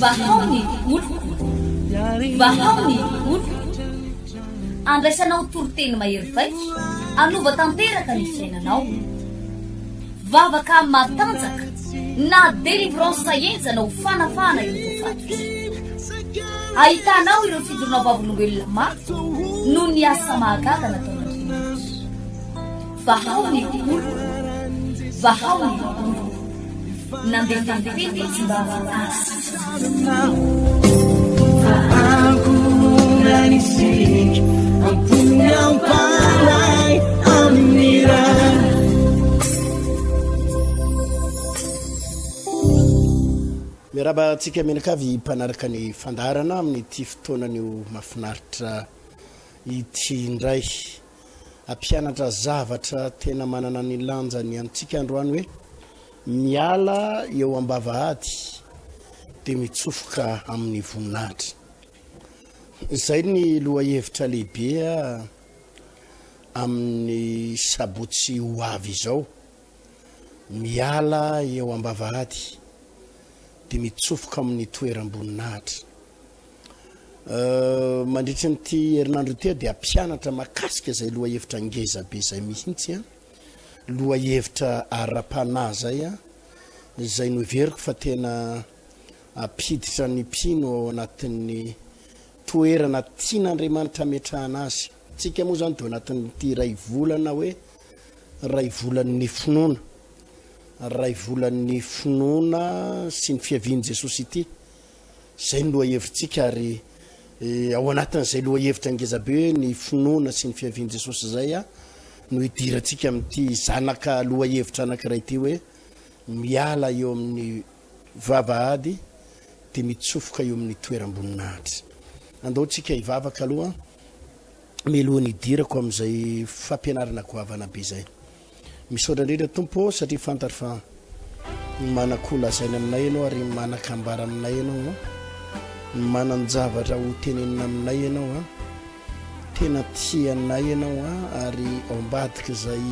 vahaony oloko vahaony oloko andraisanao toroteny mahery vaika anova tanteraka ny fiainanao vavaka matanjaka na délivrance enjanao fanafana ireo fatotra ahitanao ireo fidorona vavolombelona maro no ny asa mahagaga nataonandriamanitra vahaony oloko vahaony oloko nandeha tantety tsy mba azy miraba antsika menakavy mpanaraka ny fandarana amin'ny ity fotoanan'io mahafinaritra ity indray ampianatra zavatra tena manana ny lanjany antsika androany hoe miala eo ambavahady dia mitsofoka amin'ny voninahitra izay ny lohahevitra lehibe amin'ny sabotsy ho avy izao miala eo ambavahady dia mitsofoka amin'ny toeram-boninahitra mandritra nyity herinandro ity dia ampianatra makasika izay lohahevitra ngezabe izay mihitsy lohahevitra ara-panahy zay izay noveriko fa tena ampiditra ny mpino ao anatin'ny toerana tian'Andriamanitra metrahana azy tsika moa zany dia anatin'ity ray volana hoe ray volan'ny finoana ray volan'ny finoana sy ny fiavian'i Jesosy ity zay ny lohahevitsika ary ao anatin'izay lohahevitra ngezabe hoe ny finoana sy ny fiavian'i Jesosy zay no hidirantsika amin'ity zanaka lohahevitra anankiray ity hoe miala eo amin'ny vavahady dia mitsofoka eo amin'ny toeram-boninahitra andaontsika hivavaka aloha melohany hidirako amin'izay fampianarana goavana be zay misaotra indrindra tompo satria fantatra fa manakolazainy aminay ianao ary manakambara aminay ianao mananjavatra ho tenenina aminay ianao tena tianay ianao ary ao ambadika izay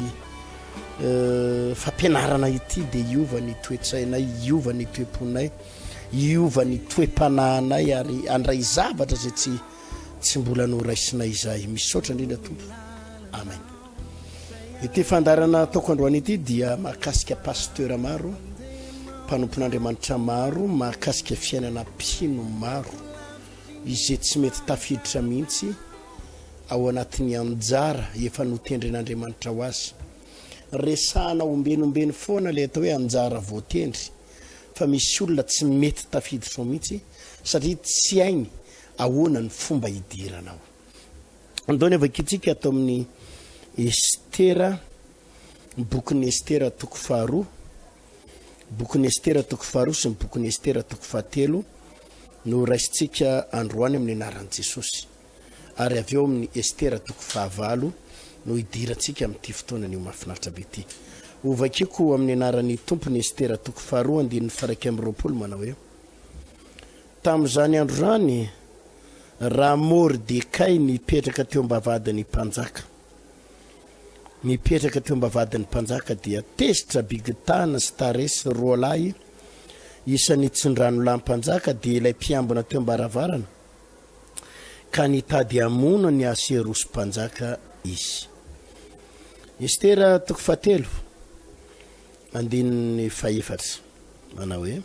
fampianarana ity dia iova ny toetsainay iova ny toeponay iova ny toe-panahinay ary andray zavatra zay tsy mbola noraisinay izay misaotra indrindra tompo amen ity fandarana ataoko androany ity dia mahakasika pasteur maro mpanompon'Andriamanitra maro mahakasika fiainana mpino maro izay tsy mety tafiditra mihitsy ao anatin'ny anjara efa notendren'Andriamanitra ho azy resahana ombenombeny foana le atao hoe anjara voatendry fa misy olona tsy mety tafiditra ao mihitsy satria tsy hainy ahoana ny fomba hidiranao andony avakitsika atao amin'ny Estera bokin'ny Estera toko faharoa bokin'ny Estera toko faharoa sy ny bokin'ny Estera toko fahatelo no raisitsika androany amin'ny anaran'i Jesosy ary avy eo amin'ny Estera toko fahavalo no hidirantsika amin'ity fotoanany io mahafinaritra be ity ovakiko amin'ny anaran'ny tompony Estera toko faharoa andin'ny faraika amby roapolo manao hoe tamin'izany andro zany raha Mordekay nipetraka teo ambavadin'ny mpanjaka mipetraka teo ambavadin'ny mpanjaka dia tezitra Bigitana sy Taresy roa lahy isan'ny tsindrano lampanjaka dia ilay mpiambina teo ambaravarana ka nitady hamono ny aserosy mpanjaka izy Estera toko fahatelo andin'ny fahaefatra manao hoe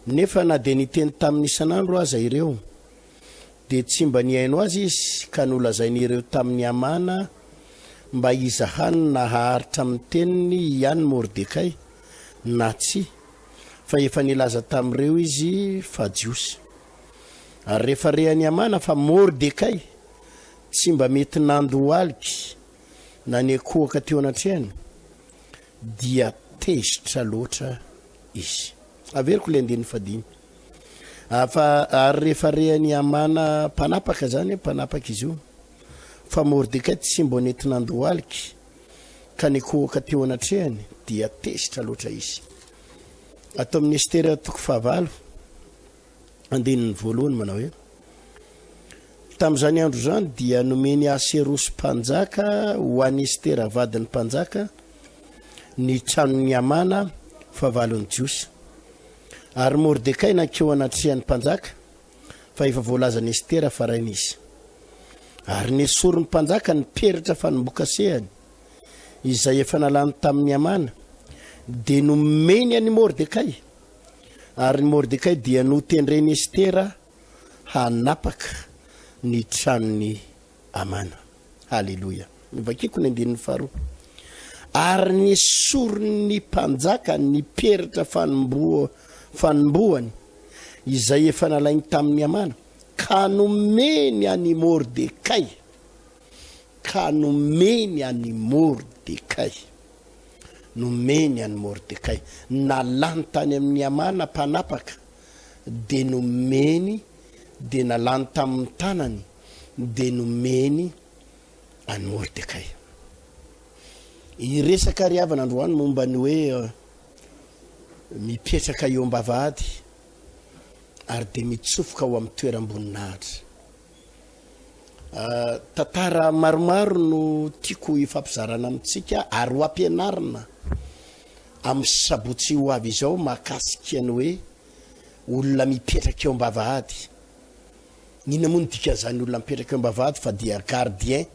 nefa na dia niteny tamin'ny isan'andro aza ireo dia tsy mba nihaino azy izy ka nolazain'ireo tamin'ny Amana mba izahany na haharitra amin'ny teniny ihany Mordekay na tsy fa efa nilaza tamin'ireo izy fa jiosy ary rehefa rehany Amana fa Mordekay tsy mba mety nandoaliky na niekohaka teo anatrehany dia tezitra loatra izy averiko le andin'ny fadimy fa ary rehefa rehany Amana mpanapaka zany mpanapaka izy io fa Mordekay tsy mba nety nandoaliky ka niekohaka teo anatrehany dia tezitra loatra izy atao amin'ny Estera toko fahavalo andin'ny voalohany manao hoe tamin'izany andro zany dia nomeny Aserosy mpanjaka ho an'ny Estera vadin'ny mpanjaka ny tranon'ny Amana fahavalony jiosy ary Mordekay nankeo anatrihan'ny mpanjaka fa efa voalazany Estera farainy izy ary nesorin'ny mpanjaka ny peritra fanombokasehany izay efa nalany tamin'ny Amana dia nomeny any Mordekay ary Mordekay dia notendreny Estera hanapaka ny tranony Amana. Halleluja. Mivakiko ny andinin'ny faharoa. Ary nesorin'ny mpanjaka ny peritra fanomboany izay efa nalainy tamin'ny Amana ka nomeny any Mordekay. Ka nomeny any Mordekay. Nomeny any Mordekay. Nalany tany amin'ny Amana mpanapaka dia nomeny dia nalany tamin'ny tanany dia nomeny any Mordekay. Iresaka riavana androany momba ny hoe mipetraka eo am-bavahady ary dia mitsofoka ao amin'ny toeram-boninahitra. Tantara maromaro no tiako ifampizarana amintsika ary ho ampianarina amin'ny sabotsy ho avy izao mahakasika ny hoe olona mipetraka eo am-bavahady. Nina moa ny dikan'izany olona mipetraka eo am-bavahady fa dia gardien.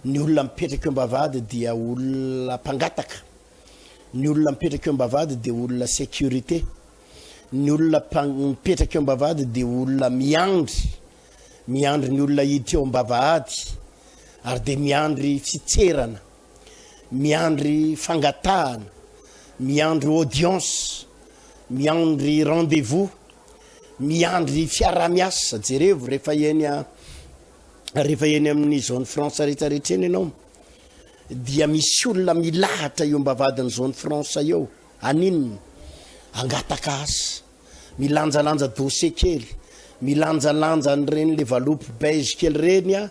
Ny olona mipetraka eo am-bavahady dia olona mpangataka. Ny olona mipetraka eo am-bavahady dia olona sécurité. Ny olona mipetraka eo am-bavahady dia olona miandry ny olona hiditra eo am-bavahady ary dia miandry fitserana, miandry fangatahana, miandry audience, miandry rendez-vous, miandry fiara-miasa. Jerevo rehefa eny amin'ny zone France rehetrarehetra eny ianao dia misy olona milahatra eo am-bavahadiny zone France eo. Anininy? Angataka asa, milanjalanja dossier kely, milanjalanja n'ireny le valopy beige kely reny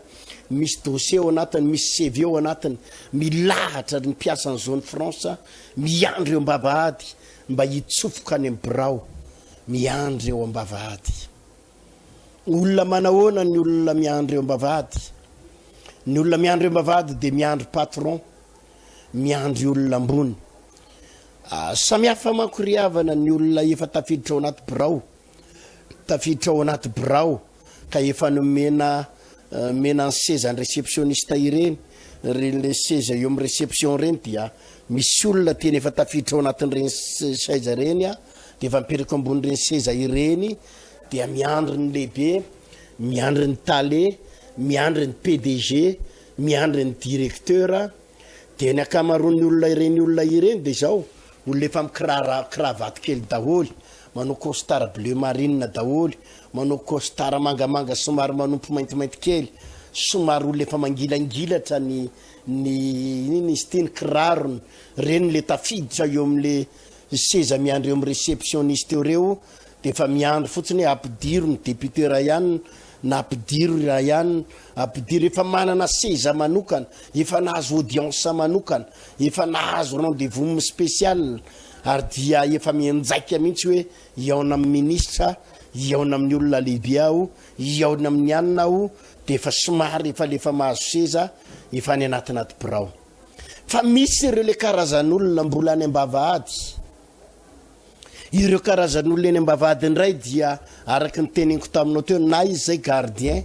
misy dossier ao anatiny, misy CV ao anatiny, milahatra ny mpiasa ny zone France, miandry eo am-bavahady mba hitsofoka any amin'ny birao, miandry eo am-bavahady. Olona manahoana ny olona miandry eo am-bavahady? Ny olona miandry eo am-bavahady dia miandry patron, miandry olona ambony. Samihafa manko ry havana ny olona efa tafiditra ao anaty birao, tafiditra ao anaty birao ka efa nomena ny seza ny réceptionniste ireny, le seza eo amin'ny réception reny dia misy olona teny efa tafiditra ao anatin'ireny seza reny dia efa mipetraka ambon'ireny seza ireny dia miandry ny lehibe, miandry ny tale, miandry ny PDG, miandry ny directeur. Dia ny akamaroan'ny olona ireny dia izao olona efa mikiravaty kely daholo, manao costard bleu marine daholo, manao costard mangamanga somary manompo maintimainty kely, somary olona efa mangilangilatra ny izy kirarony reny le tafiditra eo amin'le seza miandry eo amin'ny réceptionniste ireo dia efa miandry fotsiny ampidiro ny député ra ihany na ampidiro ra ihany, ampidiro efa manana seza manokana, efa nahazo audience manokana, efa nahazo rendez-vous spécial ary dia efa mianjaika mihitsy hoe iaona amin'ny ministra, iaona amin'ny olona lehibe aho, iaona amin'ny anina aho, dia efa somary efa lefa mahazo seza efa ny anatinaty birao. Fa misy ireo le karazan'olona mbola any am-bavahady. Ireo karazan'olona eny am-bavahady indray dia araka ny teneniko taminao teo, na izy zay gardien,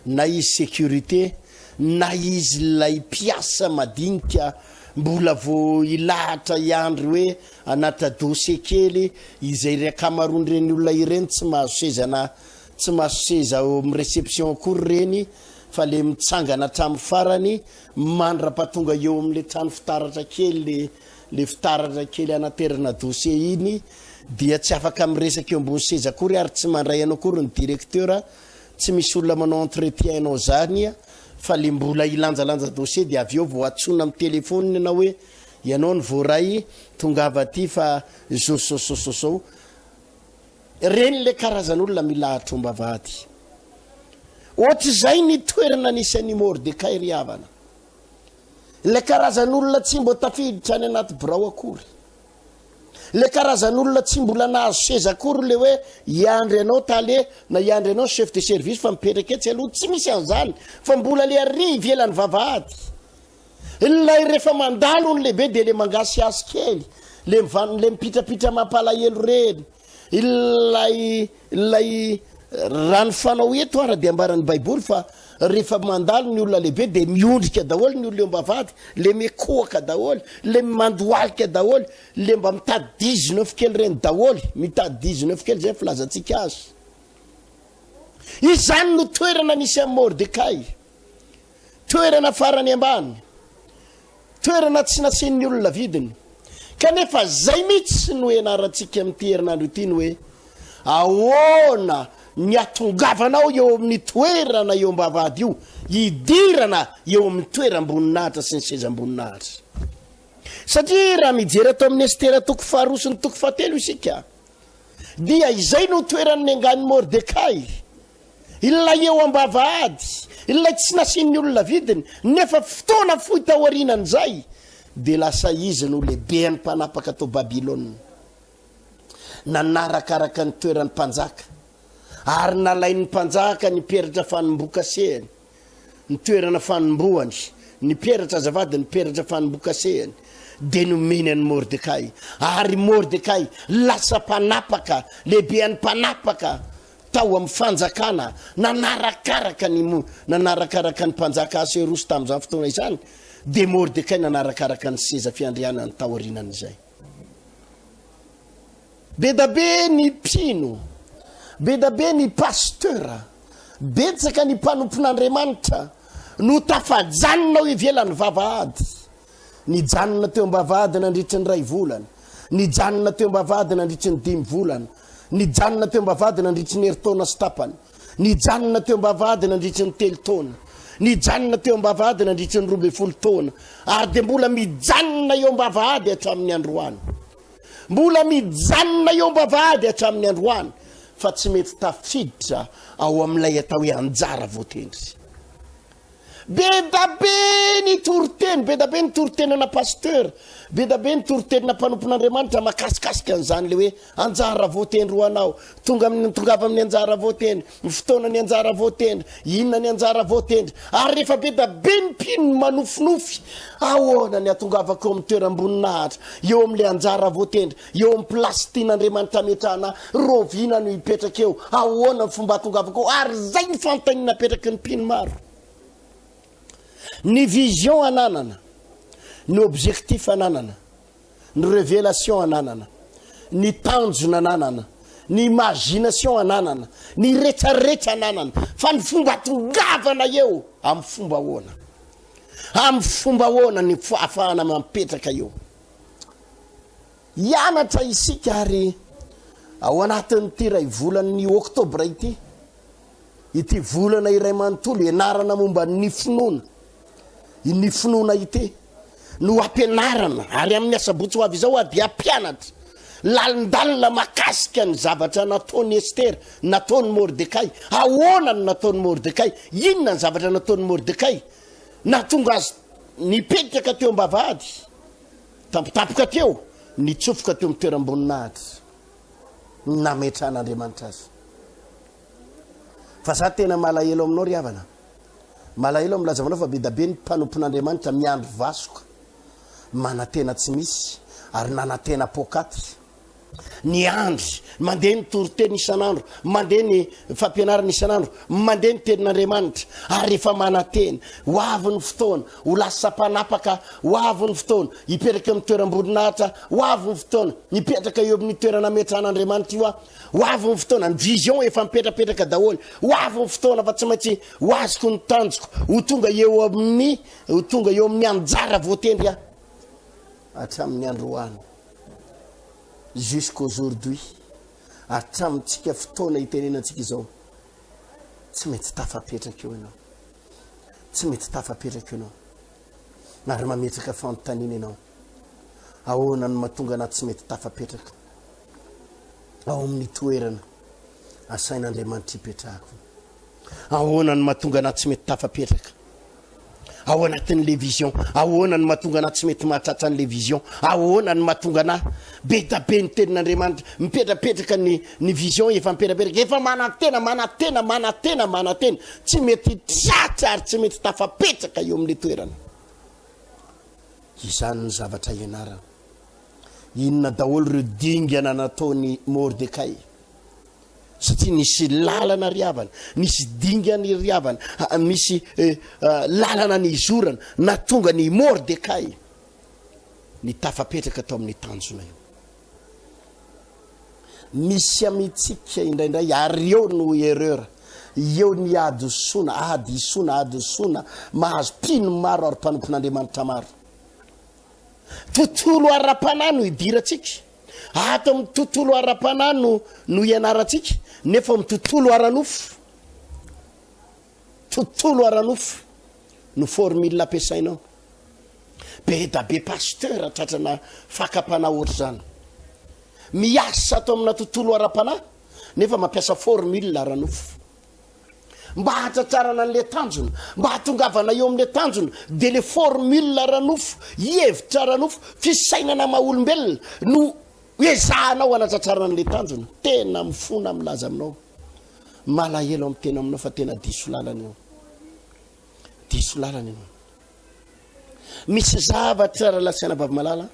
na izy sécurité, na izy lay mpiasa madinika mbola vo ilahatra iandry hoe anata dossier kely izay ry akamaroany reny olona ireny tsy mahazo seza ao amin'ny réception akory reny fa le mitsangana hatramin'ny farany mandrapatonga eo amin'le trano fitaratra kely, le fitaratra kely anaterana dossier iny dia tsy afaka miresaka eo ambony seza akory ary tsy mandray anao akory ny directeur, tsy misy olona manao entretien anao zany fa le mbola ilanjalanja dossier dia avy eo vao atsona amin'ny telefôniny ianao hoe ianao ny voaray tongava aty fa zao. Reny le karazan'olona milahatra am-bavahady. Ohatr'izay ny toerana nisy Mordekay ry havana. Le karazan'olona tsy mbo tafiditra any anaty birao akory. Le karazan'olona tsy mbola nahazo seza akory le hoe iandry anao tale na iandry anao chef de service fa mipetraka etsy aloha, tsy misy an'izany fa mbola le ary ivelany vavahady. Ilay rehefa mandalo ny lehibe dia le mangasy asy kely, le mipitrapitra mampalahelo reny ilay rano fanao eto ara de ambarany baiboly fa rehefa mandalo ny olona lehibe de miondrika daholo ny olona mbavady le mekohaka daholo le mandoalika daholo le mba mitady 19 kely reny daholo mitady 19 kely zay filazantsika azy izany no toerana nisy amin'ny Mordekay toerana farany ambany toerana tsy nasen'ny olona vidiny kanefa zay mihitsy no ianarantsika amin'ity herinandro ity ny hoe ahoana ny atongavanao eo amin'ny toerana eo mbavady io hidirana eo amin'ny toeram-boninahitra sy ny sezam-boninahitra satria raha mijery atao amin'ny Estera toko 2 sy ny toko 7 isika dia izay no toerany angany Mordekay ilay eo ambavady ilay tsy nasin'ny olona vidiny nefa fotoana fohy taorianan'izay de lasa izy no lehibeany mpanapaka atao Babilôna nanarakaraka ny toeran'ny mpanjaka ary nalain'ny mpanjaka ny peratra fanombokasehany ny toerana fanomboany ny peratra azavady ny peratra fanombokasehany de nomeny any Mordekay ary Mordekay lasa mpanapaka lehibeany mpanapaka tao amin'ny fanjakana nanarakaraka ny mpanjaka Aserosy tamin'izany fotoana izany de Mordekay nanarakaraka ny seza fiandrianany taorinan'izay be da be ny mpino be da be ny pasteur betsaka ny mpanompon'Andriamanitra no tafajanona ho ivelany vavahady nijanona teo ambavady nandritry ny 2 volana nijanona teo ambavady nandritry ny 5 volana nijanona teo ambavady nandritry ny heritaona sy tapany nijanona teo ambavady nandritry ny 3 taona nijanona teo ambavady nandritry ny 12 taona ary de mbola mijanona eo ambavady hatramin'ny androany mbola mijanona eo ambavady hatramin'ny androany fa tsy mety tafiditra ao amin'ilay atao hoe anjara voatendry be da be ny toroteny be da be ny torotenana pasteur be da be ny torotenana mpanompon'Andriamanitra makasikasika an'izany le hoe anjara voatendry ho anao tongava amin'ny anjara voatendry ny fotoana ny anjara voatendry inona ny anjara voatendry ary rehefa be da be ny mpino manofinofy ahoana ny atongavako eo amin'ny toeram-boninahitra eo amin'le anjara voatendry eo amin'ny plasy tian'Andriamanitra ametrahana rovina no hipetraka eo ahoana ny fomba atongavako ary zay ny fantanina apetraky ny mpino maro ny vision ananana ny objectif ananana ny révélation ananana ny tanjona ananana ny imagination ananana ny retraretra ananana fa ny fomba tongavana eo amin'ny fomba ahoana ny ahafahana mampetraka eo ianatra isika ary ao anatin'ity ray volan'ny oktobra ity volana iray manontolo ianarana momba ny finoana ny finoana ity no ampianarana ary amin'ny asabotsy ho avy izao a dia ampianatra lalindalina makasika ny zavatra nataony Estera nataony Mordekay ahoana ny nataony Mordekay inona ny zavatra nataony Mordekay natonga azy nipetraka teo ambavady tampotampoka teo nitsofoka teo amin'ny toeram-boninahitra nametran'Andriamanitra azy fa za tena malahelo aminao ry havana malahelo milaza manao fa be da be ny mpanompon'Andriamanitra miandro vasoka manatena tsy misy ary nanatena pokaty ny andry mandeha ny toroteny isan'andro mandeha ny fampianarana isan'andro mandeha ny tenin'Andriamanitra ary efa manatena ho avy ny fotoana ho lasa mpanapaka ho avy ny fotoana hipetraka amin'ny toeram-boninahitra ho avy ny fotoana hipetraka eo amin'ny toerana ametran'Andriamanitra io ho avy ny fotoana ny vision efa mipetrapetraka daholo ho avy ny fotoana fa tsy maintsy ho azoko ny tanjoko ho tonga eo amin'ny anjara voatendry hatramin'ny androany jusqu'aujourd'hui hatramintsika fotoana hitenenantsika izao tsy mety tafapetraka eo ianao tsy mety tafapetraka ianao ary mametraka fanontaniana ianao ahoana no mahatonga anaty tsy mety tafapetraka ao amin'ny toerana asain'Andriamanitra hipetrahako ahoana no mahatonga anaty tsy mety tafapetraka ao anatin'le vision ahoana ny mahatonga anahy tsy mety mahatratra an'le vision ahoana ny mahatonga anahy be da be ny tenin'Andriamanitra mipetrapetraka ny vision efa mipetrapetraka efa manatena tsy mety tratra ary tsy mety tafapetraka eo amin'le toerana izany ny zavatra ianarana inona daholo ireo dingana nataony Mordekay satria nisy lalana riavana, nisy dingana riavana, misy lalana ny izorana na tonga ny Mordekay ny tafapetraka atao amin'ny tanjona io. Misy amitsika indraindray ary eo no erreur, eo ny adisona mahazo pino maro ary mpanompon'Andriamanitra maro. Tontolo ara-panahy no idiratsika, ato amin'ny tontolo ara-panahy no ianaratsika, nefa amin'ny tontolo ara-nofo, tontolo ara-nofo no formule ampiasainao. Be da be pasteur tratrana fakapanahy ohatr' zany, miasa ato amina tontolo ara-panahy nefa mampiasa formule ara-nofo mba hatratrarana an'le tanjona, mba hatongavana eo amin'le tanjona. De le formule ara-nofo, hevitra ara-nofo, fisainana maha-olombelona no ezahanao hanatratrarana an'le tanjona. Tena mifona milaza aminao, malahelo amin'ny tena aminao fa tena diso lalana io, diso lalana io. Misy zavatra ralasaina bavy malala,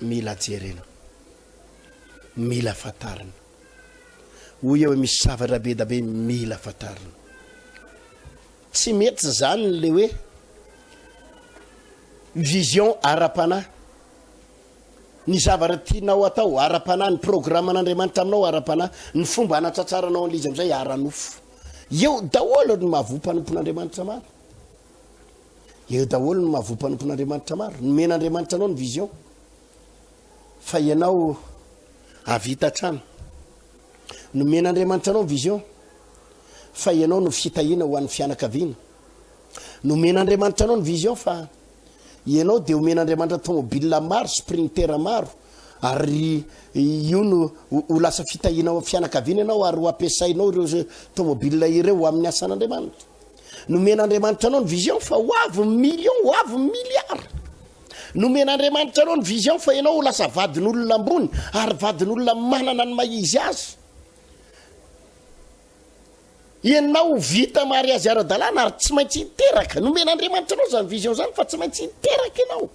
mila jerena, mila fatarina. Hoy eo misy zavatra be da be mila fatarina. Tsy mety zany le hoe vision ara-panahy, ny zavatra tianao atao ara-panahy, ny programman'Andriamanitra aminao ara-panahy, ny fomba hanatratraranao an'izy am'izay ara-nofo. Eo daholo no mahavompanompon'Andriamanitra maro, eo daholo no mahavompanompon'Andriamanitra maro. Nomen'Andriamanitra anao ny vision fa ianao avita trano, nomen'Andriamanitra anao ny vision fa ianao no fitahina ho an'ny fianakaviana, nomen'Andriamanitra anao ny vision fa ianao de omen'Andriamanitra tomobile maro, sprinter maro, ary io no ho lasa fitahina ho fianakaviana ianao ary ho ampiasainao ireo tomobile ireo ho amin'ny asan'Andriamanitra. Nomen'Andriamanitra anao ny vision fa ho avy million, ho avy milliard. Nomen'Andriamanitra anao ny vision fa ianao ho lasa vadin'olona ambony ary vadin'olona manana ny maizy azy. Ianao vita mariazy ara-dalàna ary tsy maintsy hiteraka. Nomen'Andriamanitra anao zany vision zany fa tsy maintsy hiteraka ianao.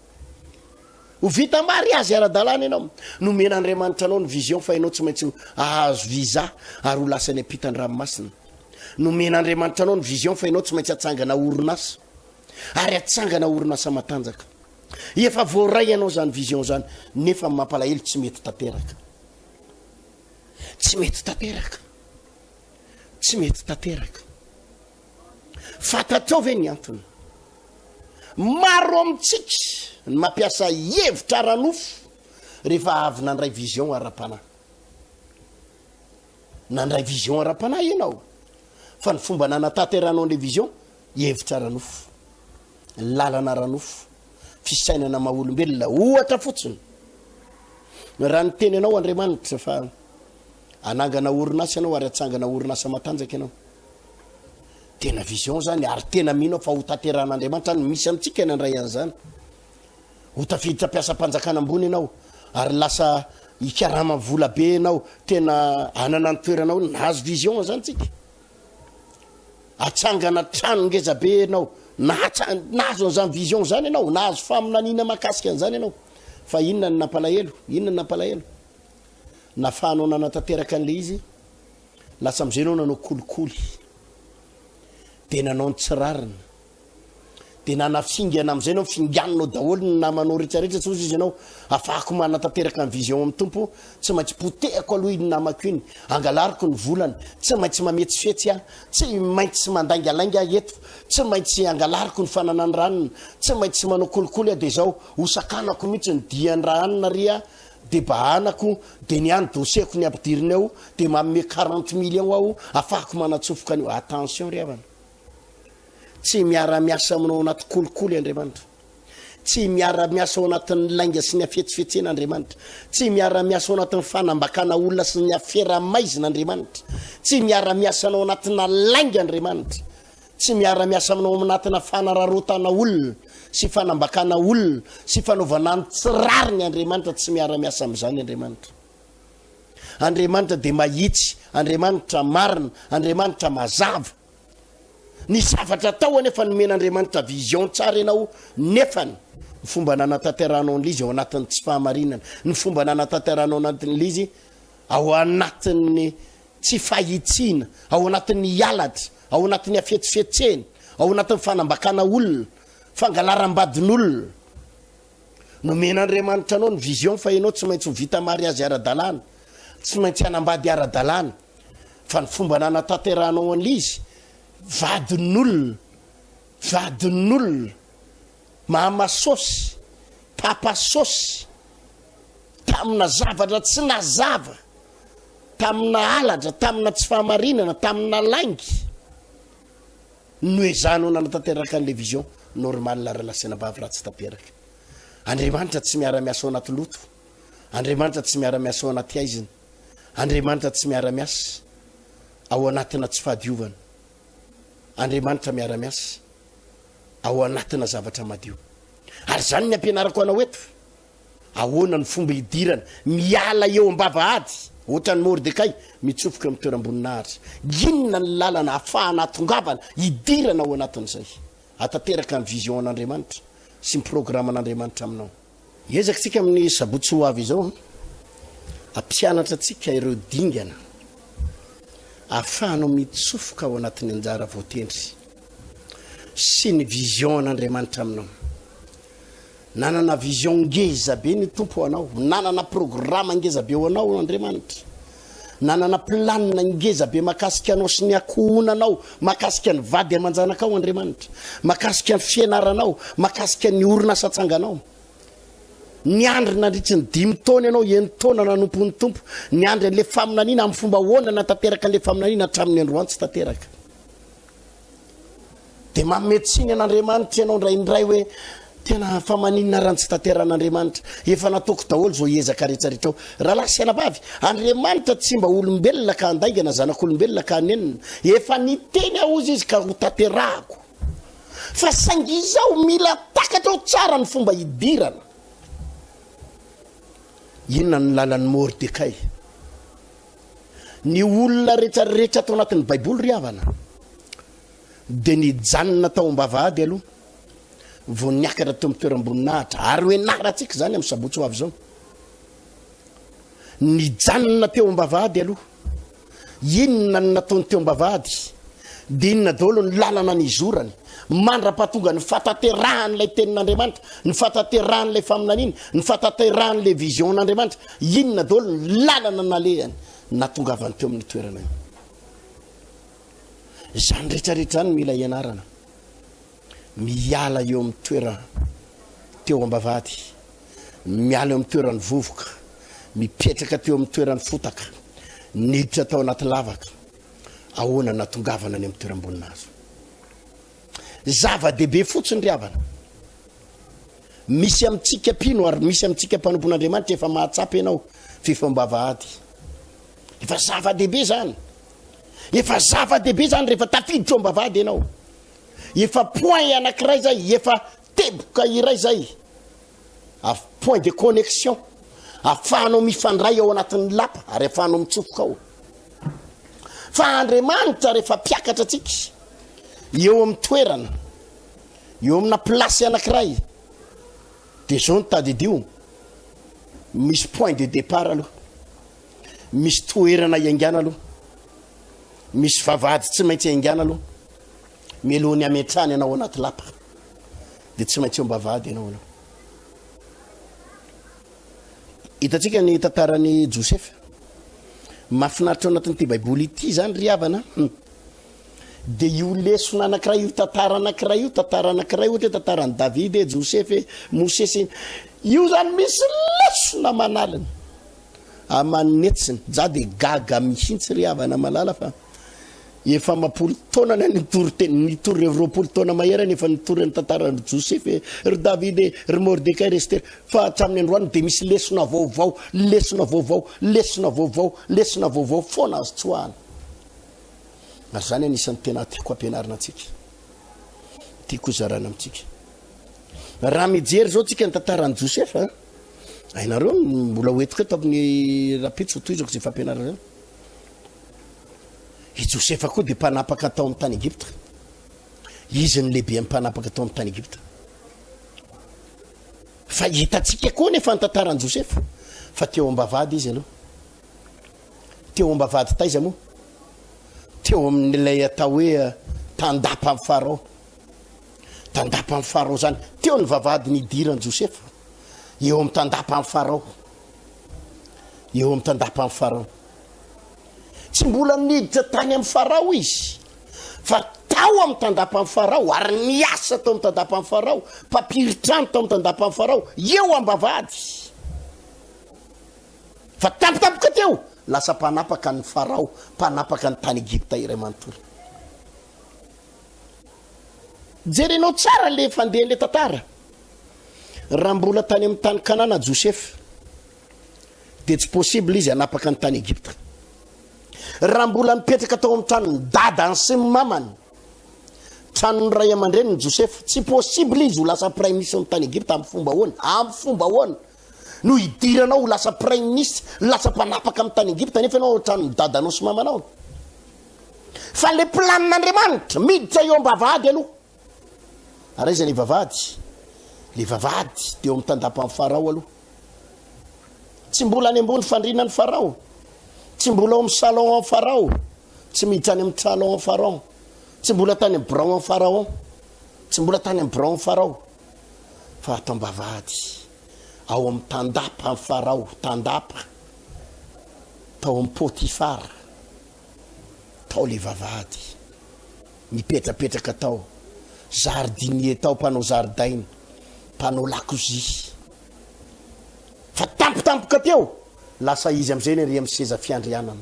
Ho vita mariazy ara-dalàna ianao. Nomen'Andriamanitra anao ny vision fa ianao tsy maintsy ahazo visa ary ho lasa ny ampitany ranomasina. Nomen'Andriamanitra anao ny vision fa ianao tsy maintsy atsangana orinasa ary atsangana orinasa matanjaka. Efa voaray ianao zany vision zany nefa mampalahelo tsy mety tanteraka, tsy mety tanteraka, tsy mety tanteraka. Fatatrao ve ny antony? Maro amintsika ny mampiasa hevitra ara-nofo rehefa avy nandray vision ara-panahy. Nandray vision ara-panahy ianao fa ny fomba nanatanteranao le vision hevitra ara-nofo, lalana ara-nofo, fisainana maha-olombelona ohatra fotsiny. Raha ny teny anao Andriamanitra fa anangana orinasa ianao ary atsangana orinasa matanjaka ianao, tena vision zany ary tena mino fa ho tanteran'Andriamanitra ny misy amintsika nandray an'izany. Ho tafiditra mpiasa-panjakana ambony ianao ary lasa ikarama vola be ianao, tena anana ny toeranao, nahazo vision zany tsika. Atsangana trano ngeza be ianao, nahazo an'izany vision zany ianao, nahazo faminanina makasika an'izany ianao. Fa inona ny nampalahelo? Inona ny nampalahelo? Nafahanao nanatanteraka an'le izy, lasa am'izay anao nanao kolikoly, de nanao ny tsirarina, de nanafingana am'izay anao fingananao daholo ny namanao rehetrarehetra. Tsy ozy izy ianao afahako manatanteraka ny vision amin'ny tompo, tsy maintsy potehako aloha iny namako iny, angalariko ny volany, tsy maintsy mametsifetsy aho, tsy maintsy mandaingalainga eto, tsy maintsy angalariko ny fananany ranony, tsy maintsy manao kolikoly aho de zao hosakanako mihitsy ny diany ranona ria, de bahanako de ny any doseko ny ampidiriny ao de manome 40 millions aho afahako manatsofoka an'io. Attention ry havana, tsy miara-miasa aminao anaty kolikoly Andriamanitra, tsy miara-miasa ao anatin'ny lainga sy ny afetsifetsen'Andriamanitra, tsy miara-miasa ao anatin'ny fanambakana olona sy ny afera-maizin'Andriamanitra, tsy miara-miasa anao anatina lainga Andriamanitra, tsy miara-miasa aminao anatina fanararotana olona sy fanambakana olona sy fanaovana ny tsirariny Andriamanitra. Tsy miara-miasa amin'izany Andriamanitra. Andriamanitra de mahitsy, Andriamanitra marina, Andriamanitra mazava. Ny zavatra atao anefa nomen'Andriamanitra vision tsara ianao, nefany fomba nanatanteranao an'izy ao anatin'ny tsy fahamarinana, ny fomba nanatanteranao anatin'izy ao anatin'ny tsy fahitsiana, ao anatin'ny hialatra, ao anatin'ny afetsifetseny, ao anatin'ny fanambakana olona, fangalaram-badin'olona. Nomen'Andriamanitra anao ny vision fa ianao tsy maintsy ho vita mariazy ara-dalàna, tsy maintsy hanambady ara-dalàna, fa ny fomba nanatanteranao an'izy vadin'olona mahamasosy, papasosy, tamina zavatra tsy nazava, tamina alatra, tamina tsy fahamarinana, tamina laingy, noezanao nanatanteraka an'le vision normal rahalasena-bavy raha tsy taperaka. Andriamanitra tsy miara-miasa ao anaty loto, Andriamanitra tsy miara-miasa ao anaty aizina, Andriamanitra tsy miara-miasa ao anatina tsy fahadiovana, Andriamanitra miara-miasa ao anatina zavatra madio. Ary zany ny ampianarako anao eto, ahoana ny fomba hidirana miala eo am-bavahady, ohatra ny Mordekay mitsofoka amin'ny toeram-boninahitra. Inona ny lalana ahafahana atongavana hidirana ao anatin'izay, atateraka ny vision an'Andriamanitra sy ny programme an'Andriamanitra aminao. Ezaka tsika amin'ny sabotsy ho avy izao, ampianatra tsika ireo dingana ahafahanao mitsofoka ao anatin'ny anjara voatendry sy ny vision an'Andriamanitra aminao. Nanana vision ngeza be ny tompo anao, nanana programme ngeza be ho anao Andriamanitra, nanana planina ngeza be makasika anao sy ny akohonanao, makasika ny vady aman-janakao Andriamanitra, makasika ny fianaranao, makasika ny orinasa atsanganao. Ny andro nandritry ny 5 taona ianao, 9 taona nanompo ny tompo, ny andro an'le faminaniana amin'ny fomba hoana natateraka an'le faminaniana hatramin'ny androany tsy tateraka. Dia mametsiny an'Andriamanitra ianao indraindray hoe tena famaninana raha tsy tateran'Andriamanitra, efa nataoko daholo zao ezaka rehetrarehetra ao. Raha lasanabavy, Andriamanitra tsy mba olombelona ka andaingana, zanak'olombelona ka anenina, efa niteny aozy izy ka ho taterahako. Fa saingy izao mila takatra ao tsara ny fomba hidirana. Inona ny lalan'ny Mordekay? Ny olona rehetrarehetra atao anatin'ny Baiboly ry havana dia nijanona tao am-bavahady aloha vao niakatra teo amin'ny toeram-boninahitra, ary hoe naratsika zany amin'ny sabotsy ho avy zao. Nijanona teo am-bavahady aloha, inona ny nataony teo am-bavahady, dia inona daholo ny lalana ny izorany mandra-pahatonga ny fataterahanyilay tenin'Andriamanitra, ny fataterahanyilay faminaniana, ny fataterahanyilay vision n'Andriamanitra. Inona daholo ny lalana nalehany natongavany teo amin'ny toerana io. Zany rehetrarehetra any mila ianarana, miala eo amin'ny toerana teo am-bavahady, miala eo amin'ny toerany vovoka, mipetraka teo amin'ny toerany fotaka, niditra tao anaty lavaka, ahoana natongavana any amin'ny toeram-boninahitra. Zava-dehibe fotsiny ry havana, misy amintsika pino ary misy amintsika mpanompon'Andriamanitra efa mahatsapy ianao fifam-bavahady. Efa zava-dehibe zany, efa zava-dehibe zany rehefa tafiditra ao am-bavahady ianao. Efa point anankiray zay, efa teboka iray zay, point de connexion, ahafahanao mifandray ao anatin'ny lapa ary ahafahanao mitsofoka ao. Fa Andriamanitra rehefa mpiakatra atsika eo amin'ny toerana, eo amina plasy anankiray, dia zao ny tadidio, misy point de départ aloha, misy toerana iaingana aloha, misy vavahady tsy maintsy iaingana aloha, melohany ametrany ianao anaty lapa, dia tsy maintsy eo am-bavahady ianao aloha. Hitatsika ny tantarany Josefa, mahafinaritra ao anatin'ity Baiboly ity zany ry havana. Dia io lesona anankiray io, tantara anankiray io, tantara anankiray ohatra tantarany Davidy, Josepha, Mosesy, io zany misy lesona manalany amanetsiny, za dia gaga mihintsy ry havana malala fa efa mapolo taona na nitory 20 taona maherany efa nitory ny tantarany Josepha, ry Davidy, ry Mordekay, ry Ester, fa hatramin'ny androany dia misy lesona vaovao, lesona vaovao, lesona vaovao, lesona vaovao foana azo tsoahana. Ary zany anisan'ny tena tiako ampianarina antsika, tiako zarana amintsika. Raha mijery zao tsika ny tantarany Josefa, hainareo mbola hoentiko eto amin'ny rapitso toizako zay fampianarana zany. I Josefa koa dia mpanapaka tao amin'ny tany Egypta, izy ny lehibe amin'ny mpanapaka tao amin'ny tany Egypta. fa hitatsika koa nefa nytantaran Josefa fa teo ambavady izy aloha teo ambavady taiza moa teo amin'ilay atao hoe tandapa amin'ny Farao tandapa amin'ny Farao zany teo ny vavady nidirany Josefa eo amin'ny tandapa amin'ny Farao eo amin'ny tandapa amin'ny Farao tsy mbola niditra tany amin'ny Farao izy fa tao amin'ny tandapa amin'ny Farao ary niasa tao amin'ny tandapa amin'ny Farao mpampiry-trano tao amin'ny tandapa amin'ny Farao eo ambavady fa tampotampoka teo lasa mpanapaka ny Farao mpanapaka ny tany Egypta iray manontolo jerenao tsara le fandeha le tantara raha mbola tany amin'ny tany Kanana Josefa dia tsy possible izy hanapaka ny tany Egypta raha mbola mipetraka tao amin'ny tranony dadany sy ny mamany tranony ray aman-dreny ny Josefa tsy possible izy ho lasa prime ministre amin'ny tany Egypta amin'ny fomba ahoana no idiranao ho lasa prime ministre lasa mpanapaka amin'ny tany Egypta nefa ianao tranony dadanao sy mamanao fa le planin'Andriamanitra miditra eo ambavady aloha ary izy le vavady dia eo amin'ny tandapa amin'ny Farao aloha tsy mbola any ambony fandriana ny Farao tsy mbola ao amin'ny salon amin'ny Farao tsy miditra any amin'ny salon amin'ny Farao tsy mbola tany amin'ny braon amin'ny Farao tsy mbola tany amin'ny braon amin'ny Farao fa ato ambavady ao amin'ny tandapa amin'ny Farao tandapa tao amin'ny Potifara tao le vavady mipetrapetraka tao jardinier tao mpanao zaridaina mpanao lakozia fa tampotampoka teo lasa izy am'izay ny ry amin'ny seza fiandrianana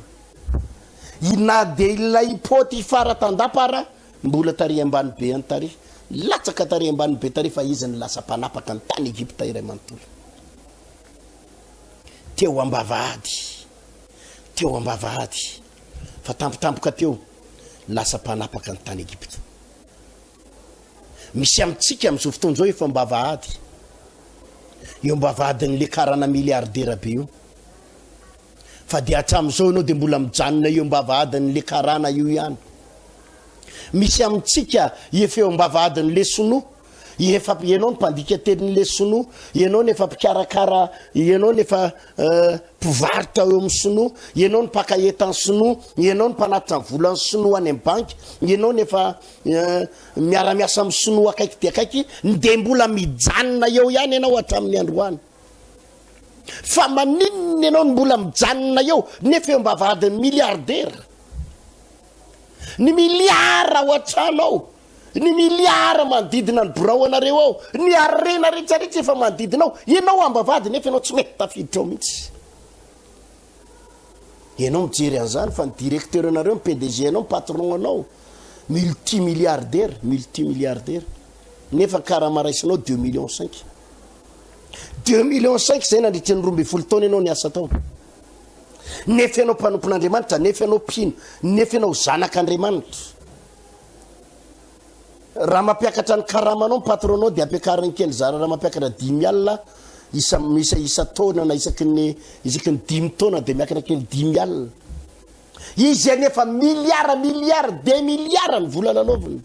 ina dia ilay Potifara tandapara mbola tary ambany be any tary latsaka tary ambany be tary fa izy ny lasa mpanapaka ny tany Egypta iray manontolo teo ambavady fa tampotampoka teo lasa mpanapaka ny tany Egypta misy amintsika amin'izao fotoana izao efa mbavahady eo mbavahadin'le karana miliardera be io fa dia hatramin'izao ianao dia mbola mijanona eo mbavahadin'le karana io ihany misy amintsika efa eo mbavahadin'le sonoa efa ianao ny mpandika telin'le sonoa ianao nefa mpikarakara ianao nefa mpivarotra eo amin'ny sonoa ianao ny mpakaetany sonoa ianao ny mpanatitra ny volan'ny sonoa any amin'ny banky ianao nefa miara-miasa amin'ny sonoa akaiky dia akaiky dia mbola mijanona eo ihany ianao hatramin'ny androany fa maninona ianao ny mbola mijanona eo nefa eo mbavahadin'ny miliardera ny miliara ao an-tranao ny miliara manodidina ny birao anareo ao ny arena rehetrarehetra efa manodidinao ianao ambavady nefa ianao tsy mety tafiditra ao mihitsy ianao mijery an'izany fa ny directeur anareo ny PDG anao ny patron anao multimilliardaire nefa karaha-maraisinao 2,5 millions 2,5 millions zay nandritra ny 12 taona ianao niasa tao nefa ianao mpanompon'Andriamanitra nefa ianao mpino nefa ianao zanak'Andriamanitra raha mampiakatra ny karamanao ny patronao dia ampiakariny kely zara raha mampiakatra 5 alina isa taona na isaky ny 5 taona dia miakatra kely 10 alina izy anefa miliara 2 miliara ny vola lalaoviny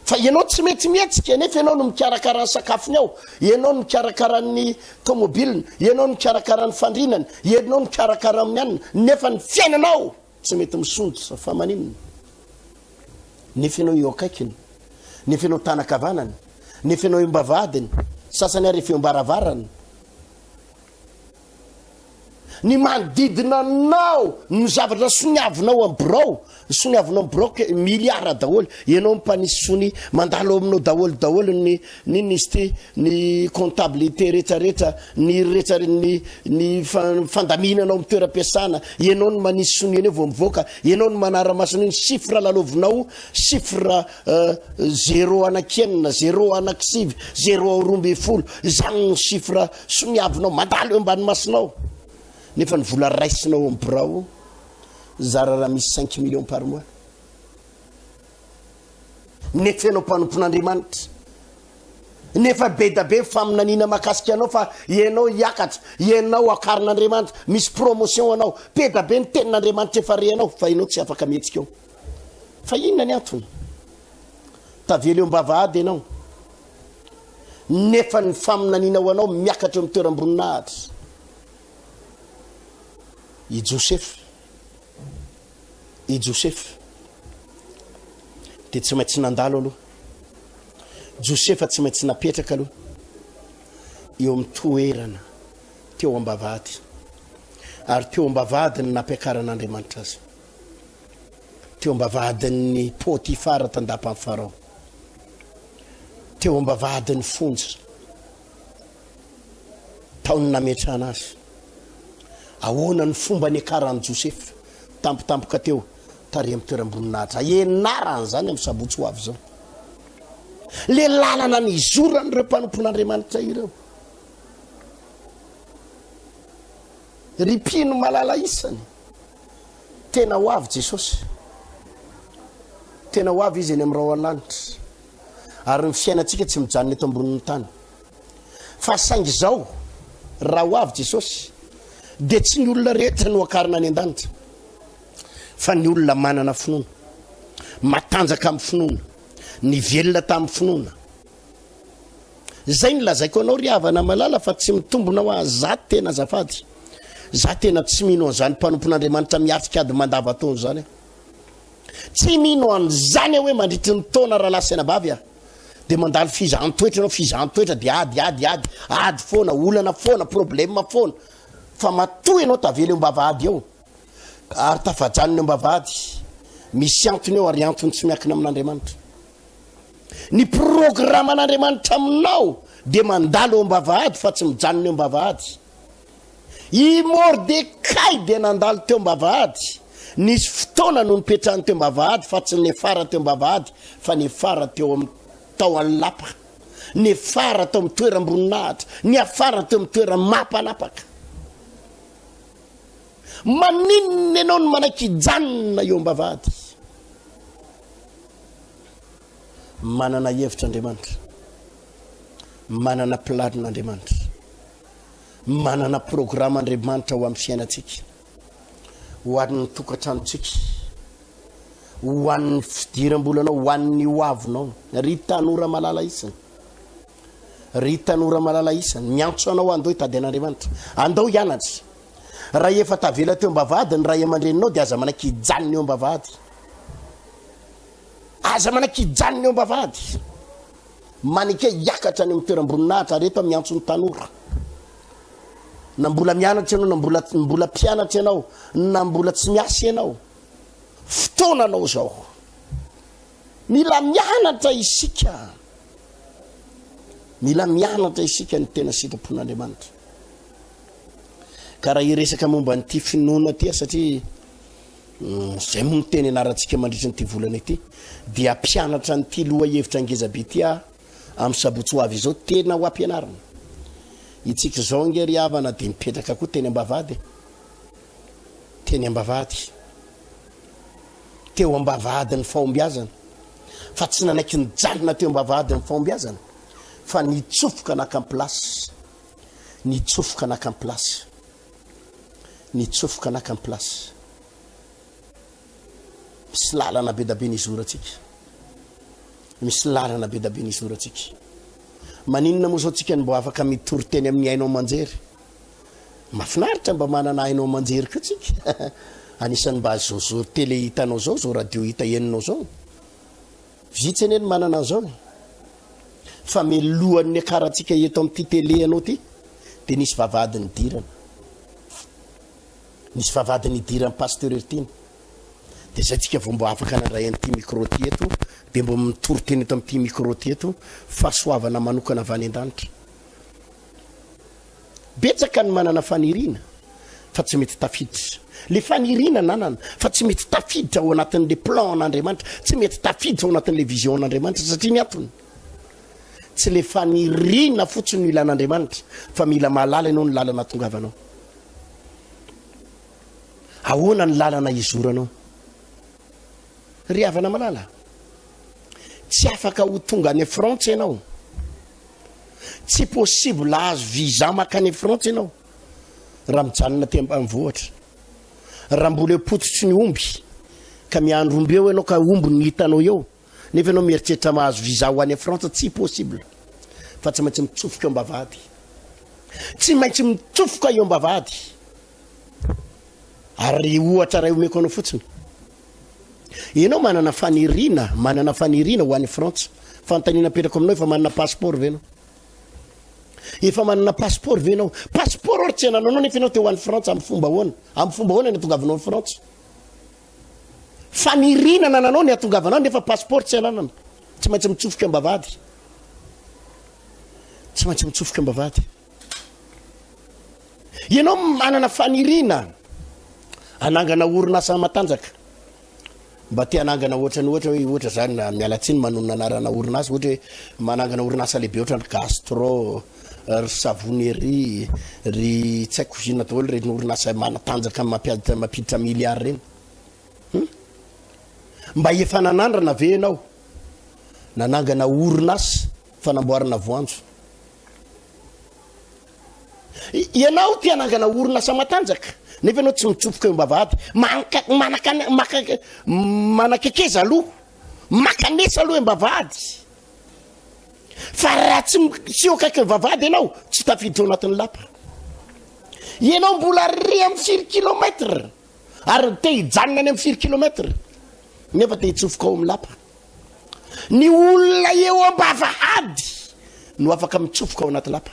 fa ianao tsy mety mihetsika nefa ianao no mikarakara ny sakafony ao ianao no mikarakara ny tomobiliny ianao no mikarakara ny fandrinany ianao no mikarakara amin'ny anina nefa ny fiainanao tsy mety misondrotra fa maninona nefa ianao eo akaikiny nefa ianao tanakavanany nefa ianao eo mbavadiny sasany ary efa eo mbaravarany ny manodidina anao ny zavatra soniavinao amin'ny birao soniavinao amin'ny birao miliara daholo ianao mimpanisy sony mandalo aminao daholo niny izy ty ny comptabilité rehetrarehetra ny fandaminanao amin'ny toeram-piasana ianao no manisy sony eny eo vao mivoaka ianao no manara-masony ny chiffre lalovinao chiffre 0 anakenina 0 anakisivy 0 12 zany ny chiffre soniavinao mandalo eo ambany masinao nefa ny vola raisinao amin'ny birao zara raha misy 5 millions par mois nefa ianao mpanompon'Andriamanitra nefa be da be faminanina makasika anao fa ianao hiakatra ianao akarin'Andriamanitra misy promotion anao be da be ny tenin'Andriamanitra efa reanao fa ianao tsy afaka mihetsika eo fa inona ny antony tavela eo mbavahady ianao nefa ny faminanina ho anao miakatra amin'ny toeram-boninahitra. I Joseph dia tsy maintsy nandalo aloha. Josefa tsy maintsy napetraka aloha eo amin'ny toerana teo am-bavahady, ary teo am-bavahadiny nampiakaran'Andriamanitra azy, teo am-bavahadin'ny Pôtifara tandapa amin'ny Farao, teo am-bavahadin'ny fonja taony nametrahana azy. Ahoana ny fomba niakaran'i Josefa tampotampoka teo tary amin'ny toeram-boninahitra, ianarany zany amin'ny sabotsy ho avy zao. Le lalana ny izorany ireo mpanompon'Andriamanitra ireo, ripino malala isany. Tena ho avy Jesosy, tena ho avy izy eny amin'ny rao an-lanitra, ary ny fiainantsika tsy mijanona eto ambonin'ny tany. Fa saingy zao raha ho avy Jesosy dia tsy ny olona rehetra no akarina any an-danitra, fa ny olona manana finoana, matanjaka amin'ny finoana, ny velona tamin'ny finoana. Zay ny lazaiko anao ry havana malala, fa tsy mitombona ho za tena azafady, za tena tsy mino an'izany mpanompon'Andriamanitra miatrika ady mandava-taona zany. Tsy mino an'izany hoe mandritry ny taona raha lasy anabavy a dia mandalo fizaham-toetra anao, fizaham-toetra dia ady foana, olana foana, problème foana. Fa matoy ianao tavela eo am-bavahady eo, ary tafajanona eo am-bavahady, misy antony eo ary antony tsy miankina amin'Andriamanitra. Ny programan'Andriamanitra aminao dia mandalo eo am-bavahady fa tsy mijanona eo am-bavahady. I Mordekay dia nandalo teo am-bavahady, nisy fotoana no nipetrahany teo am-bavahady, fa tsy nefara teo am-bavahady, fa nefara teo amin'ny tao an-lapa, nefara teo amin'ny toeram-boninahitra, niafara teo amin'ny toeram-mapanapaka. Maninona ianao no manaiky-janona eo am-bavahady? Manana hevitr'Andriamanitra, manana planin'Andriamanitra, manana programan'Andriamanitra ho amin'ny fiainantsika, ho an'ny tokantranontsika, ho an'ny fidiram-bolanao, ho an'ny hoavinao. Ry tanora malala isany, ry tanora malala isany, miantso anao andao hitady an'Andriamanitra, andao hianatra. Raha efa tavela teo am-bavahady ny ray aman-dreninao dia aza manaiky hijanona eo am-bavahady, aza manaiky hijanona eo am-bavahady, manaiky hiakatra any amin'ny toeram-boninahitra. Reto miantso ny tanora, na mbola mianatra ianao, na mbola mpianatra ianao, na mbola tsy miasa ianao, fotoananao zao, mila mianatra isika, mila mianatra isika ny tena sitrapon'Andriamanitra. Karaha iresaka momba n'ity finoana ty, satria zay moa ny teny anarantsika mandritra n'ity volana ity, dia mpianatra n'ity loha hevitra angezabe ty amin'ny sabotsy ho avy izao, tena ho ampianarana. Itsika zao ngery havana dia mipetraka koa teny am-bavahady, teny am-bavahady, teo am-bavahady ny fahombiazana, fa tsy nanaiky nijanona teo am-bavahady ny fahombiazana, fa nitsofoka naka amin'ny plasy, nitsofoka naka amin'ny plasy, nitsofoka naka amin'ny plasy. Misy lalana be da be nizorantsika, misy lalana be da be nizorantsika. Maninona moa zao tsika ny mbo afaka mitory teny amin'ny hainao manjery? Mahafinaritra mba manana hainao manjery ka tsika. Anisan'ny mba zao tele hitanao zao, zao radio hita eninao zao, vitsy eny manana zao. Fa melohan'ny akaratsika eto amin'ity tele anao ty dia nisy vavahady nidirana, nisy vavahady nidirany pasteur ertiny. Dia zay tsika vao mbo afaka nandray an'ity micro ty eto, dia mbo mitory teny eto amin'ity micro ty eto, fahasoavana manokana avy any an-danitra. Betsaka ny manana faniriana fa tsy mety tafiditra. Le faniriana nanana fa tsy mety tafiditra ao anatin'le plan an'Andriamanitra, tsy mety tafiditra ao anatin'le vision an'Andriamanitra, satria ny antony tsy le faniriana fotsiny no ilan'Andriamanitra, fa mila mahalala ianao ny lalana tongavanao. Ahoana ny lalana izoranao? Ry havana malala, tsy afaka ho tonga any Frantsa ianao, tsy possible azo visa makany Frantsa ianao raha mijanona ty ambanivohitra. Raha mbola epototry ny omby ka miandro omby eo ianao ka omby ny hitanao eo, nefa ianao mieritreritra mahazo visa ho any Frantsa, tsy possible. fa tsy maintsy mitsofoka eo ambavady, tsy maintsy mitsofoka eo ambavady. Ary ohatra ray omeko anao fotsiny, ianao manana faniriana ho an'ny Frantsa, fanontaniana petraka aminao efa manana passeport ve anao? Efa manana passeport ve anao? Passeport or tsy ananao nefa ianao te ho an'ny Frantsa amin'ny fomba ahoana ny atongavanao amin'ny Frantsa? Faniriana nananao ny atongavanao nefa passeport tsy ananana. Tsy maintsy mitsofoka ambavady, tsy maintsy mitsofoka ambavady. Ianao manana faniriana anangana orinasa matanjaka, mba te anangana ohatra hoe zany mialatsiny manonona anarana orinasa, ohatra hoe manangana orinasa lehibe ohatra ny Castro, ry Savonnerie, ry tsy haiko zina daholo reny orinasa manatanjaka mampiditra milliard reny. Mba efa nanandrana ve ianao nanangana orinasa fanamboarana voanjo? Ianao te anangana orinasa matanjaka nefa ianao tsy mitsofoka eo ambavady, manakekeza aloha, makanesa aloha ambavady. Fa raha tsy okaiky ambavady ianao tsy tafiditra ao anatin'ny lapa. Ianao mbola ry amin'ny 4 kilometre ary te hijanona any amin'ny 4 kilometre nefa te hitsofoka ao amin'ny lapa. Ny olona eo ambavahady no afaka mitsofoka ao anaty lapa.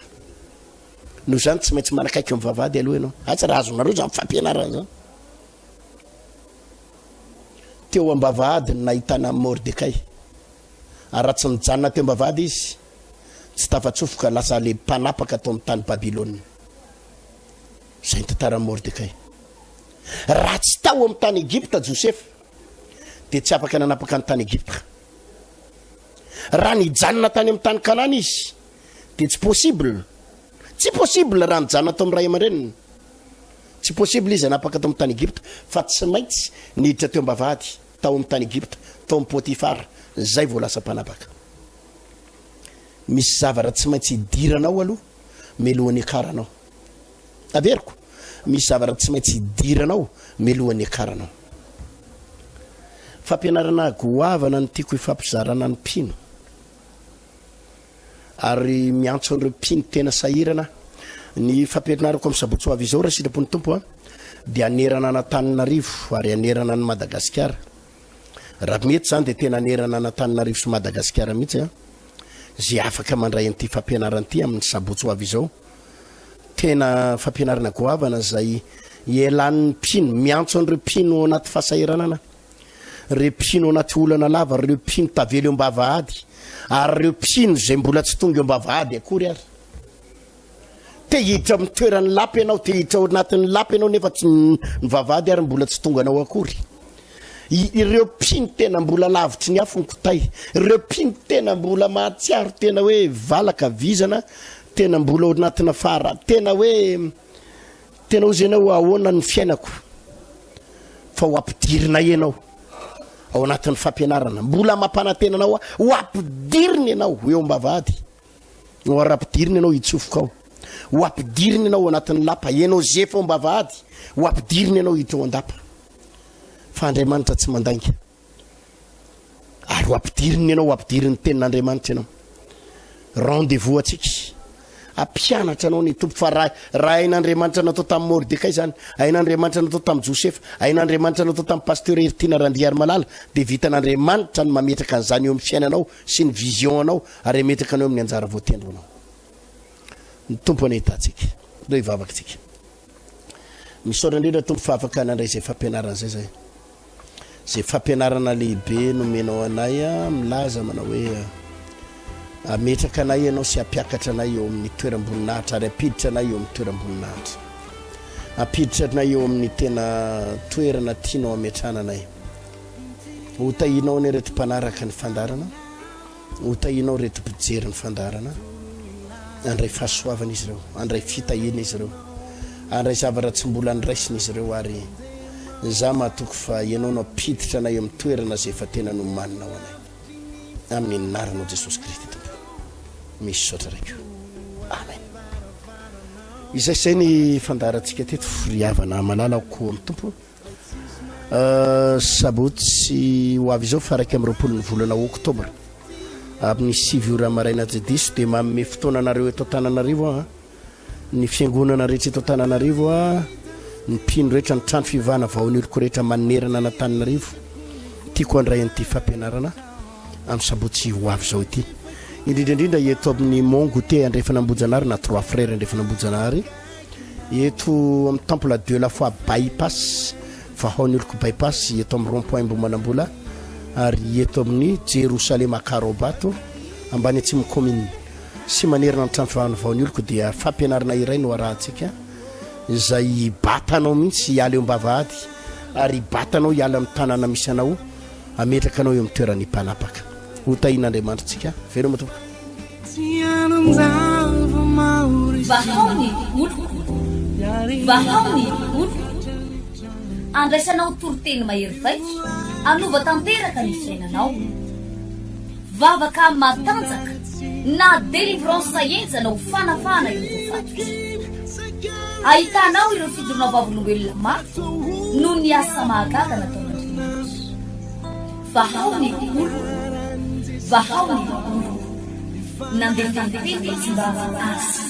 No zany tsy maintsy manakaiky eo ambavahady aloha ianao. Atsy raha azonareo zany fampianarana zany. Teo ambavahady nahitana Mordecai, ary raha tsy mijanona teo ambavahady izy tsy tafatsofoka, lasa le mpanapaka tao amin'ny tany Babilôna. Zay ny tantara Mordecai. Raha tsy tao amin'ny tany Egypta Josefa dia tsy afaka nanapaka ny tany Egypta. Raha nijanona tany amin'ny tany Kanana izy dia tsy possible raha nijanona tao amin'ny ray aman-dreniny. Tsy possible izy hanapaka tao amin'ny tany Egypta, fa tsy maintsy niditra teo ambavahady tao amin'ny tany Egypta, tao amin'ny Potifara, zay vao lasa mpanapaka. Misy zavatra tsy maintsy hidiranao aloha melohan'ny akaranao. Averiko, misy zavatra tsy maintsy hidiranao melohan'ny akaranao. Fampianarana goavana no tiako hifampizarana ny mpino, ary miantso an'ireo mpino tena sahirana. Ny fampianarako amin'ny sabotsy ho avy izao raha sitrapony tompo dia anerana an'Antananarivo ary anerana any Madagasikara. Raha mety zany dia tena anerana an'Antananarivo sy Madagasikara mihitsy zay afaka mandray an'ity fampianarana ity amin'ny sabotsy ho avy izao. Tena fampianarana goavana zay ielan'ny mpino, miantso an'ireo mpino anaty fahasahiranana, ireo mpino anaty olana lava, ireo mpino tavelo eo ambavahady, ary ireo mpino zay mbola tsy tonga eo ambavahady akory ary. Te hiditra amin'ny toeran'ny lapa ianao, te hiditra ao anatin'ny lapa ianao nefa tsy mivavahady ary mbola tsy tonga anao akory. Ireo mpino tena mbola lavitry ny afo ny kotay, ireo mpino tena mbola mahatsiaro, tena hoe valaka vizana, tena mbola ao anatina fara, tena hoe zay ianao ahoana ny fiainako, fa ho ampidirina ianao ao anatin'ny fampianarana, mbola mampanantena anao ho ampidirina ianao eo ambavahady, no ara-ampidirina ianao hitsofoka ao, ho ampidirina ianao anatin'ny lapa, ianao zefa ao ambavahady, ho ampidirina ianao hiditra ao andapa. Fa Andriamanitra tsy mandainga, ary ho ampidirina ianao, ho ampidiriny tenin'Andriamanitra ianao. Rendez-vous atsika, ampianatra anao ny tompo. Fa raha hain'Andriamanitra natao tamin'ny Mordecai zany, hain'Andriamanitra natao tamin'ny Josepha, hain'Andriamanitra natao tamin'ny pasteur Ertina Randiary-Malala, dia vitan'Andriamanitra ny mametraka an'izany eo amin'ny fiainanao sy ny vision anao, ary ametraka anao amin'ny anjara voatendro anao. Ny tompo anahitatsika, do hivavakantsika. Misaotra indrindra tompo fa afaka nandray zay fampianarana zay fampianarana lehibe nomenao anay, milaza manao hoe ametraka anay ianao sy ampiakatra anay eo amin'ny toeram-boninahitra, ary ampiditra anay eo amin'ny toeram-boninahitra, ampiditra anay eo amin'ny tena toerana tianao ametrahana anay. Ho tahinao ny rehetra mpanaraka ny fandarana, ho tahinao rehetra mpijery ny fandarana, andray fahasoavana izy ireo, andray fitahiana izy ireo, andray zavatra tsy mbola niraisina izy ireo, ary za mahatoko fa ianao no ampiditra anay amin'ny toerana zay efa tena nomaninao anay, amin'ny anaranao Jesosy Kristy tompo. Misy saotra raiko. Amen. Izay say ny fandarantsika teto, firiavana malala ko amin'ny tompo. Sabotsy ho avy izao fa 1 amin'ny 20 volana Oktobra amin'ny 7 maraina jediso dia manome fotoana anareo eto Antananarivo a ny fiangonana rehetra eto Antananarivo a ny mpino rehetra ny trano fivana vahoan'oloko rehetra manerana an'Antananarivo tiako andray an'ity fampianarana amin'ny sabotsy ho avy zao ity indrindraindrindra eto amin'ny mongo te andrefanambojanary na 3 frères andrefanambojanary eto amin'ny temple de la foi bypass vahoan'oloko bypass eto amin'ny rond-point Mbomanambola ary eto amin'ny Jerusalema Karobato ambany atsimo commune sy manerana ny trano fivavahana vahoan'oloko dia fampianarana iray no arahantsika izay batanao mihitsy hiala eo am-bavahady ary batanao hiala amin'ny tanàna misy anao ametraka anao eo amin'ny toerany mpanapaka ho tahin'Andriamanitra tsika very matompo vahaony oloko vahaony oloko andraisanao toroteny mahery vaiko anova tanteraka ny fiainanao vavaka matanjaka na délivrance saenjanao fanafana ireo fatotra ahitanao ireo fidorona vavolombelona mafy no ny asa mahagaga nataon'Andriamanitra vahaony oloko vahaony oloko nandeha tantety tsy mba asa